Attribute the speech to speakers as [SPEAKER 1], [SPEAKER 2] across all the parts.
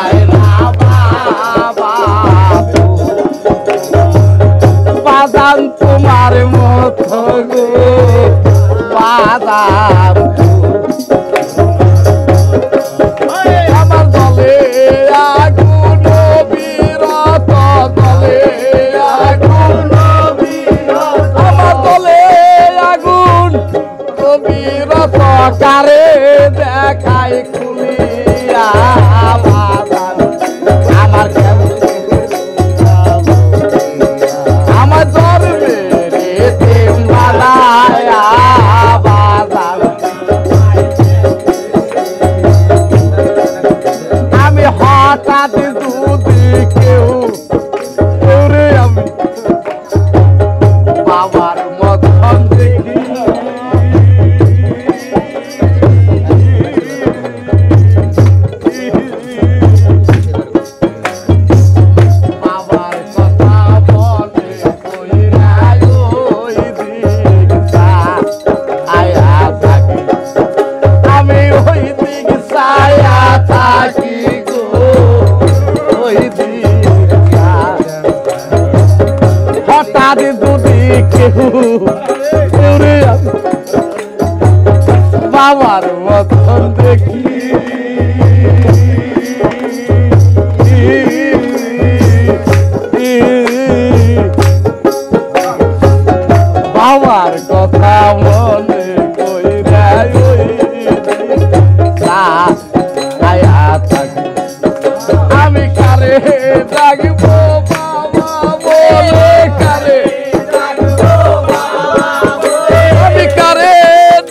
[SPEAKER 1] যায় না বাবা বাজান তোমার মতো গো বাজান আমার দলে আগুন বিরত দলে আগুন আমার দলে আগুন বিরত কারে দেখাই খুলিয়া বাজান আমার আমার ধর্মে রে মালায়া বাজান আমি হঠাৎ যদি কেউ রে আমি বাবার মতন দেখি বাবার কথা বলে কইরা ওই দিকটা আয়া থাকি আমি ওই দিক ছায়া থাকি গো ওই দিকটা হঠাৎ যদি কেউ রে আমি বাবার মতন দেখি বাবার কথা মনে কইরা ওই আয়া থাকি আমি কারে ডাকব বাবা বলে কারে আমি কারে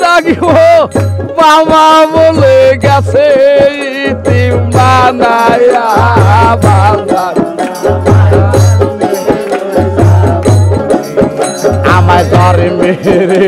[SPEAKER 1] ডাকব বাবা বলে গেছে ইতিম বানায়া বাজার আমায় ধরে মেরে